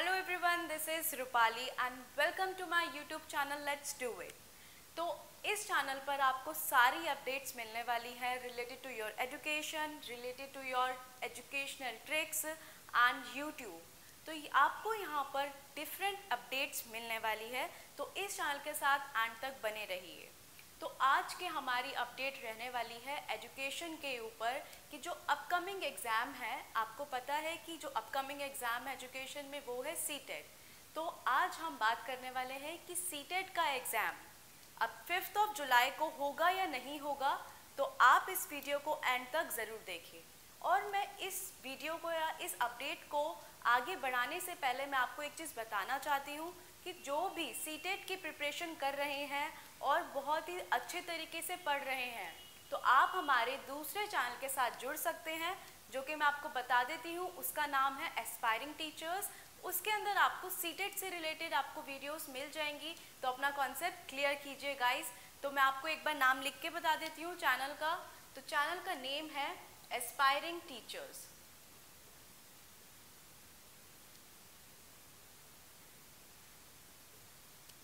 Hello everyone, this is Rupali and welcome to my YouTube channel let's do it. तो इस channel पर आपको सारी अपडेट्स मिलने वाली है related to your education, related to your educational tricks and YouTube. तो आपको यहाँ पर डिफरेंट अपडेट्स मिलने वाली है, तो इस चैनल के साथ एंड तक बने रहिए। तो आज के हमारी अपडेट रहने वाली है एजुकेशन के ऊपर कि जो अपकमिंग एग्ज़ाम है, आपको पता है कि जो अपकमिंग एग्ज़ाम है एजुकेशन में वो है सीटेट। तो आज हम बात करने वाले हैं कि सीटेट का एग्ज़ाम अब 5 जुलाई को होगा या नहीं होगा। तो आप इस वीडियो को एंड तक ज़रूर देखिए। और मैं इस वीडियो को या इस अपडेट को आगे बढ़ाने से पहले मैं आपको एक चीज़ बताना चाहती हूँ कि जो भी सीटेट की प्रिपरेशन कर रहे हैं और बहुत ही अच्छे तरीके से पढ़ रहे हैं, तो आप हमारे दूसरे चैनल के साथ जुड़ सकते हैं, जो कि मैं आपको बता देती हूँ। उसका नाम है एस्पायरिंग टीचर्स। उसके अंदर आपको सीटेट से रिलेटेड आपको वीडियोस मिल जाएंगी। तो अपना कॉन्सेप्ट क्लियर कीजिए गाइस। तो मैं आपको एक बार नाम लिख के बता देती हूँ चैनल का। तो चैनल का नेम है एस्पायरिंग टीचर्स।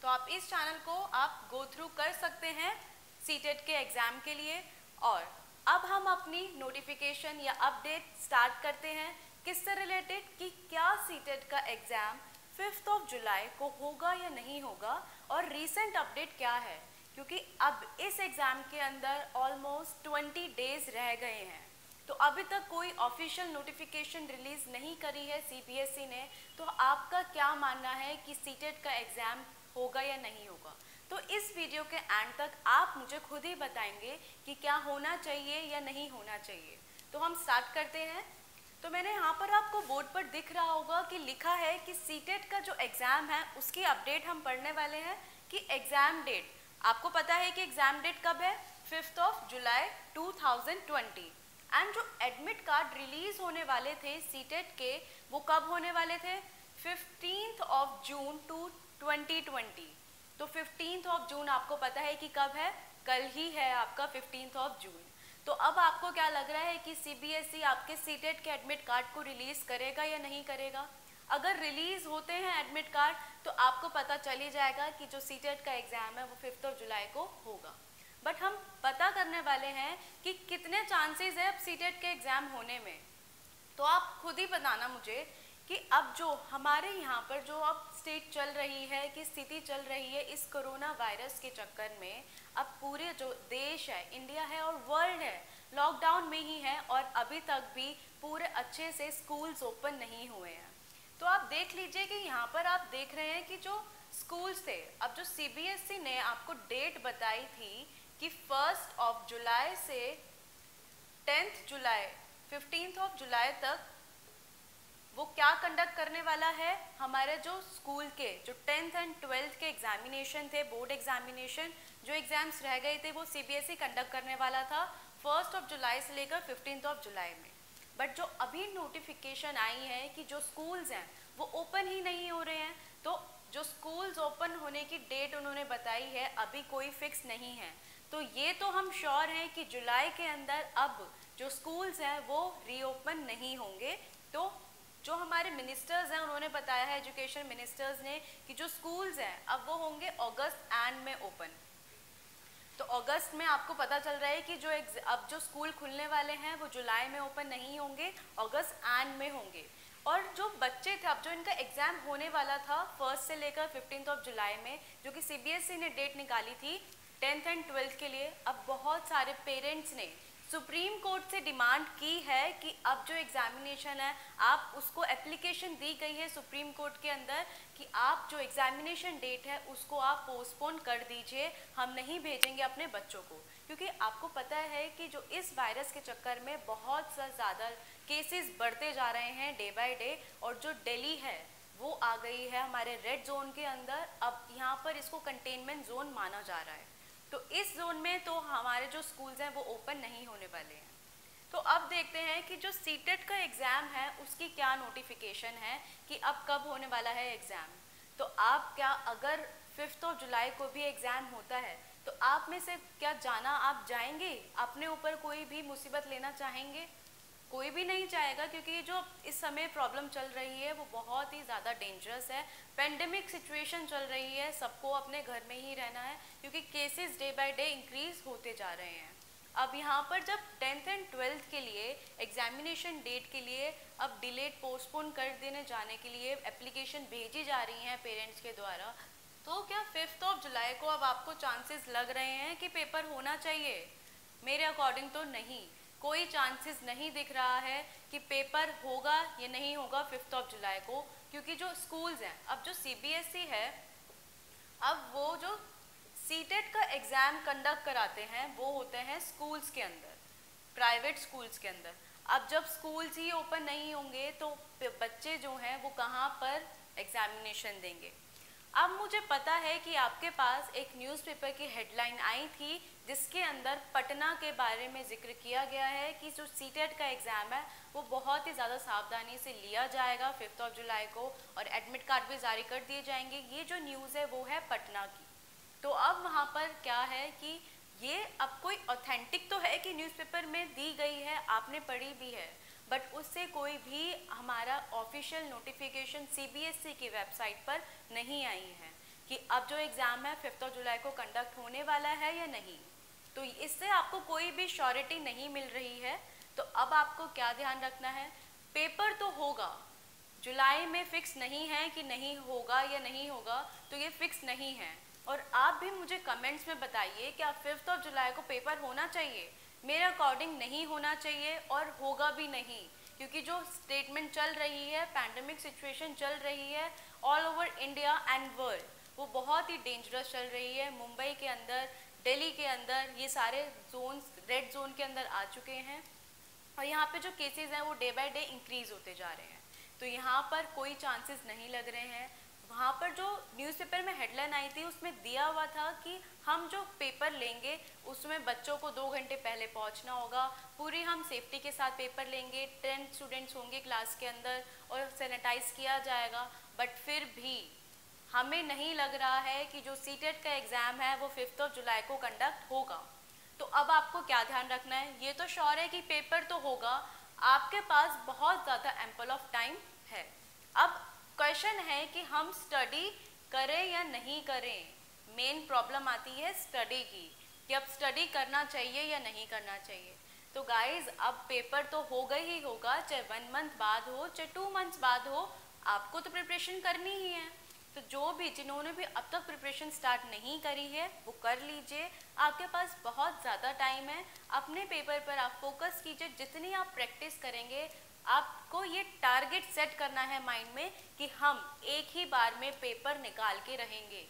तो आप इस चैनल को आप गो थ्रू कर सकते हैं सीटेट के एग्ज़ाम के लिए। और अब हम अपनी नोटिफिकेशन या अपडेट स्टार्ट करते हैं किससे रिलेटेड कि क्या सीटेट का एग्ज़ाम 5 जुलाई को होगा या नहीं होगा और रीसेंट अपडेट क्या है, क्योंकि अब इस एग्ज़ाम के अंदर ऑलमोस्ट 20 डेज़ रह गए हैं। तो अभी तक कोई ऑफिशियल नोटिफिकेशन रिलीज़ नहीं करी है सीबीएसई ने। तो आपका क्या मानना है कि सीटेट का एग्ज़ाम होगा या नहीं होगा? तो इस वीडियो के एंड तक आप मुझे खुद ही बताएंगे कि क्या होना चाहिए या नहीं होना चाहिए। तो हम स्टार्ट करते हैं। तो मैंने यहाँ पर आपको बोर्ड पर दिख रहा होगा कि लिखा है कि सीटेट का जो एग्ज़ाम है उसकी अपडेट हम पढ़ने वाले हैं कि एग्ज़ाम डेट। आपको पता है कि एग्ज़ाम डेट कब है? 5 जुलाई 2020। एंड जो एडमिट कार्ड रिलीज़ होने वाले थे सीटेट के, वो कब होने वाले थे? 15 जून 2020। तो 15 जून आपको पता है कि कब है? कल ही है आपका 15 जून। तो अब आपको क्या लग रहा है कि सीबीएसई आपके सीटेट के एडमिट कार्ड को रिलीज़ करेगा या नहीं करेगा? अगर रिलीज़ होते हैं एडमिट कार्ड तो आपको पता चल ही जाएगा कि जो सीटेट का एग्ज़ाम है वो 5 जुलाई को होगा। बट हम पता करने वाले हैं कि कितने चांसेस है अब सीटेट के एग्ज़ाम होने में। तो आप खुद ही बताना मुझे कि अब जो हमारे यहाँ पर जो अब स्टेट चल रही है, कि स्थिति चल रही है इस कोरोना वायरस के चक्कर में, अब पूरे जो देश है, इंडिया है और वर्ल्ड है, लॉकडाउन में ही है और अभी तक भी पूरे अच्छे से स्कूल्स ओपन नहीं हुए हैं। तो आप देख लीजिए कि यहाँ पर आप देख रहे हैं कि जो स्कूल्स थे, अब जो सीबीएसई ने आपको डेट बताई थी कि 1 जुलाई से 10 जुलाई 15 जुलाई तक वो क्या कंडक्ट करने वाला है। हमारे जो स्कूल के जो 10th एंड 12th के एग्जामिनेशन थे, बोर्ड एग्जामिनेशन जो एग्जाम्स रह गए थे, वो सीबीएसई कंडक्ट करने वाला था 1 जुलाई से लेकर 15 जुलाई में। बट जो अभी नोटिफिकेशन आई है कि जो स्कूल्स हैं वो ओपन ही नहीं हो रहे हैं। तो जो स्कूल्स ओपन होने की डेट उन्होंने बताई है अभी कोई फिक्स नहीं है। तो ये तो हम श्योर हैं कि जुलाई के अंदर अब जो स्कूल्स हैं वो रीओपन नहीं होंगे। तो जो हमारे मिनिस्टर्स हैं उन्होंने बताया है, एजुकेशन मिनिस्टर्स ने, कि जो स्कूल्स हैं अब वो होंगे अगस्त एंड में ओपन। तो अगस्त में आपको पता चल रहा है कि जो अब जो स्कूल खुलने वाले हैं वो जुलाई में ओपन नहीं होंगे, अगस्त एंड में होंगे। और जो बच्चे थे, अब जो इनका एग्ज़ाम होने वाला था 1 से लेकर 15 जुलाई में, जो कि सीबीएसई ने डेट निकाली थी 10th एंड 12th के लिए, अब बहुत सारे पेरेंट्स ने सुप्रीम कोर्ट से डिमांड की है कि अब जो एग्ज़ामिनेशन है आप उसको एप्लीकेशन दी गई है सुप्रीम कोर्ट के अंदर कि आप जो एग्ज़ामिनेशन डेट है उसको आप पोस्टपोन कर दीजिए, हम नहीं भेजेंगे अपने बच्चों को। क्योंकि आपको पता है कि जो इस वायरस के चक्कर में बहुत सा ज़्यादा केसेस बढ़ते जा रहे हैं डे बाय डे, और जो दिल्ली है वो आ गई है हमारे रेड जोन के अंदर। अब यहाँ पर इसको कंटेनमेंट जोन माना जा रहा है। तो इस जोन में तो हमारे जो स्कूल्स हैं वो ओपन नहीं होने वाले हैं। तो अब देखते हैं कि जो सीटेट का एग्ज़ाम है उसकी क्या नोटिफिकेशन है कि अब कब होने वाला है एग्ज़ाम। तो आप क्या, अगर 5 जुलाई को भी एग्ज़ाम होता है तो आप में से क्या जाना आप जाएंगे? अपने ऊपर कोई भी मुसीबत लेना चाहेंगे? कोई भी नहीं चाहेगा, क्योंकि जो इस समय प्रॉब्लम चल रही है वो बहुत ही ज़्यादा डेंजरस है। पेंडेमिक सिचुएशन चल रही है, सबको अपने घर में ही रहना है क्योंकि cases day by day increase होते जा रहे हैं। अब यहाँ पर जब 10th एंड 12th के लिए एग्जामिनेशन डेट के लिए अब डिलेड पोस्टपोन कर देने जाने के लिए एप्लीकेशन भेजी जा रही हैं पेरेंट्स के द्वारा, तो क्या 5 जुलाई को अब आपको चांसेस लग रहे हैं कि पेपर होना चाहिए? मेरे अकॉर्डिंग तो नहीं, कोई चांसेस नहीं दिख रहा है कि पेपर होगा या नहीं होगा 5 जुलाई को, क्योंकि जो स्कूल्स हैं, अब जो CBSE है, अब वो जो सीटेट का एग्ज़ाम कंडक्ट कराते हैं वो होते हैं स्कूल्स के अंदर, प्राइवेट स्कूल्स के अंदर। अब जब स्कूल्स ही ओपन नहीं होंगे तो बच्चे जो हैं वो कहाँ पर एग्जामिनेशन देंगे? अब मुझे पता है कि आपके पास एक न्यूज़पेपर की हेडलाइन आई थी जिसके अंदर पटना के बारे में जिक्र किया गया है कि जो सीटेट का एग्ज़ाम है वो बहुत ही ज़्यादा सावधानी से लिया जाएगा 5 जुलाई को, और एडमिट कार्ड भी जारी कर दिए जाएंगे। ये जो न्यूज़ है वो है पटना की। तो अब वहाँ पर क्या है कि ये अब कोई ऑथेंटिक तो है कि न्यूज़पेपर में दी गई है, आपने पढ़ी भी है, बट उससे कोई भी हमारा ऑफिशियल नोटिफिकेशन CBSE की वेबसाइट पर नहीं आई है कि अब जो एग्ज़ाम है 5 जुलाई को कंडक्ट होने वाला है या नहीं। तो इससे आपको कोई भी श्योरिटी नहीं मिल रही है। तो अब आपको क्या ध्यान रखना है, पेपर तो होगा, जुलाई में फिक्स नहीं है कि नहीं होगा या नहीं होगा, तो ये फिक्स नहीं है। और आप भी मुझे कमेंट्स में बताइए क्या 5 जुलाई को पेपर होना चाहिए? मेरे अकॉर्डिंग नहीं होना चाहिए और होगा भी नहीं, क्योंकि जो स्टेटमेंट चल रही है, पैंडेमिक सिचुएशन चल रही है all over India and world, वो बहुत ही डेंजरस चल रही है। मुंबई के अंदर, दिल्ली के अंदर ये सारे जोन्स रेड जोन के अंदर आ चुके हैं और यहाँ पे जो केसेस हैं वो डे बाय डे इंक्रीज होते जा रहे हैं। तो यहाँ पर कोई चांसेस नहीं लग रहे हैं। वहाँ पर जो न्यूज़पेपर में हेडलाइन आई थी उसमें दिया हुआ था कि हम जो पेपर लेंगे उसमें बच्चों को 2 घंटे पहले पहुँचना होगा, पूरी हम सेफ्टी के साथ पेपर लेंगे, 10 स्टूडेंट्स होंगे क्लास के अंदर और सैनिटाइज किया जाएगा। बट फिर भी हमें नहीं लग रहा है कि जो सीटेट का एग्ज़ाम है वो 5 जुलाई को कंडक्ट होगा। तो अब आपको क्या ध्यान रखना है, ये तो श्योर है कि पेपर तो होगा, आपके पास बहुत ज़्यादा एम्पल ऑफ टाइम है। अब क्वेश्चन है कि हम स्टडी करें या नहीं करें। मेन प्रॉब्लम आती है स्टडी की, कि अब स्टडी करना चाहिए या नहीं करना चाहिए। तो गाइज अब पेपर तो होगा ही होगा, चाहे 1 मंथ बाद हो चाहे 2 मंथ्स बाद हो, आपको तो प्रिपरेशन करनी ही है। तो जो भी जिन्होंने भी अब तक प्रिपरेशन स्टार्ट नहीं करी है वो कर लीजिए, आपके पास बहुत ज़्यादा टाइम है। अपने पेपर पर आप फोकस कीजिए, जितनी आप प्रैक्टिस करेंगे आपको ये टारगेट सेट करना है माइंड में कि हम एक ही बार में पेपर निकाल के रहेंगे।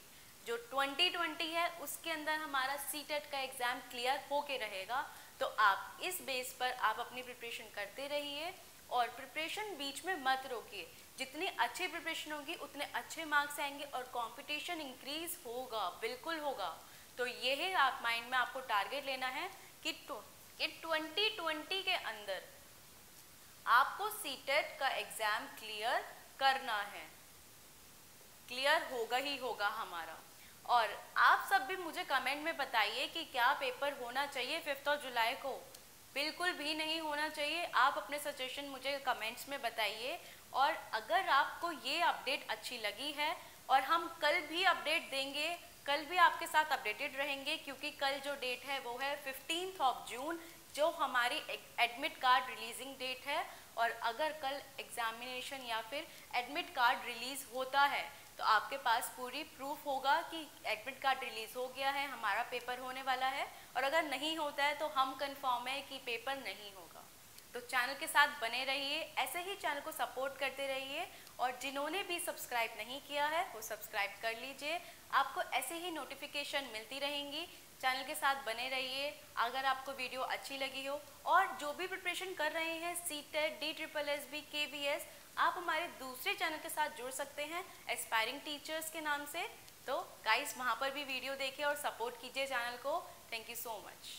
जो 2020 है उसके अंदर हमारा सीटेट का एग्ज़ाम क्लियर होके रहेगा। तो आप इस बेस पर आप अपनी प्रिपरेशन करते रहिए और प्रिपरेशन बीच में मत रोकिए। जितनी अच्छी प्रिपरेशन होगी उतने अच्छे मार्क्स आएंगे और कंपटीशन इंक्रीज होगा, बिल्कुल होगा। तो यही आप माइंड में आपको टारगेट लेना है कि 2020 के अंदर आपको सीटेट का एग्ज़ाम क्लियर करना है, क्लियर होगा ही होगा हमारा। और आप सब भी मुझे कमेंट में बताइए कि क्या पेपर होना चाहिए 5 जुलाई को? बिल्कुल भी नहीं होना चाहिए। आप अपने सजेशन मुझे कमेंट्स में बताइए। और अगर आपको ये अपडेट अच्छी लगी है, और हम कल भी अपडेट देंगे, कल भी आपके साथ अपडेटेड रहेंगे, क्योंकि कल जो डेट है वो है 15 जून, जो हमारी एडमिट कार्ड रिलीजिंग डेट है। और अगर कल एग्जामिनेशन या फिर एडमिट कार्ड रिलीज़ होता है तो आपके पास पूरी प्रूफ होगा कि एडमिट कार्ड रिलीज़ हो गया है, हमारा पेपर होने वाला है। और अगर नहीं होता है तो हम कंफर्म है कि पेपर नहीं होगा। तो चैनल के साथ बने रहिए, ऐसे ही चैनल को सपोर्ट करते रहिए। और जिन्होंने भी सब्सक्राइब नहीं किया है वो सब्सक्राइब कर लीजिए, आपको ऐसे ही नोटिफिकेशन मिलती रहेंगी। चैनल के साथ बने रहिए। अगर आपको वीडियो अच्छी लगी हो और जो भी प्रिपरेशन कर रहे हैं सीटेट, DSSB, KVS, आप हमारे दूसरे चैनल के साथ जुड़ सकते हैं एस्पायरिंग टीचर्स के नाम से। तो गाइस वहाँ पर भी वीडियो देखिए और सपोर्ट कीजिए चैनल को। Thank you so much.